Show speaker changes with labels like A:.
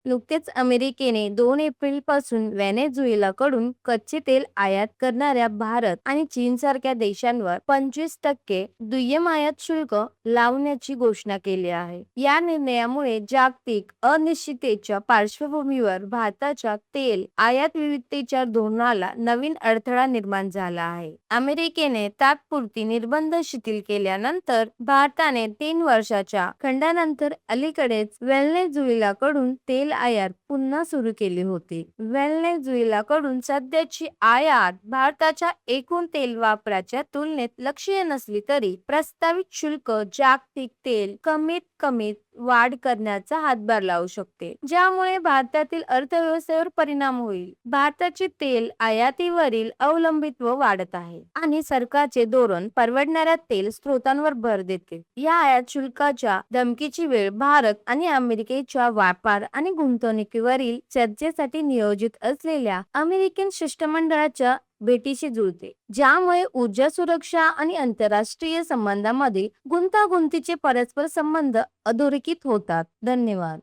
A: नुकतेच अमेरिकेने 2 एप्रिल पासून व्हेनेझुएलाकडून कच्चे तेल आयात करणाऱ्या भारत आणि चीनसारख्या देशांवर 25% दुय्यम आयात शुल्क लावण्याची घोषणा केली आहे. या निर्णयामुळे जागतिक अनिश्चिततेच्या पार्श्वभूमीवर भारताच्या तेल आयात विविधतेच्या धोरणाला नवीन अडथळा निर्माण झाला आहे. अमेरिकेने तात्पुरती निर्बंध शिथिल केल्यानंतर भारताने 3 वर्षाच्या खंडानंतर अलीकडेच व्हेनेझुएलाकडून तेल आयात पुन्हा सुरू केली होती. व्हेनेझुएलाकडून सध्याची आयात भारताच्या एकूण तेल वापराच्या तुलनेत लक्षणीय नसली तरी प्रस्तावित शुल्क जागतिक तेल कमीत कमी वाढ करण्याचा हातभार लावू शकते, ज्यामुळे भारतातील अर्थव्यवस्थेवर परिणाम होईल. भारताचे तेल आयातीवरील अवलंबित्व वाढत आहे आणि सरकारचे धोरण परवडणाऱ्या तेल स्रोतांवर भर देते. या आयात शुल्काच्या धमकीची वेळ भारत आणि अमेरिकेच्या व्यापार आणि गुंतवणुकीवरील चर्चेसाठी नियोजित असलेल्या अमेरिकन शिष्टमंडळाच्या भेटीशी जुळते, ज्यामुळे ऊर्जा सुरक्षा आणि आंतरराष्ट्रीय संबंधांमध्ये गुंतागुंतीचे परस्पर संबंध अधोरेखित होतात. धन्यवाद.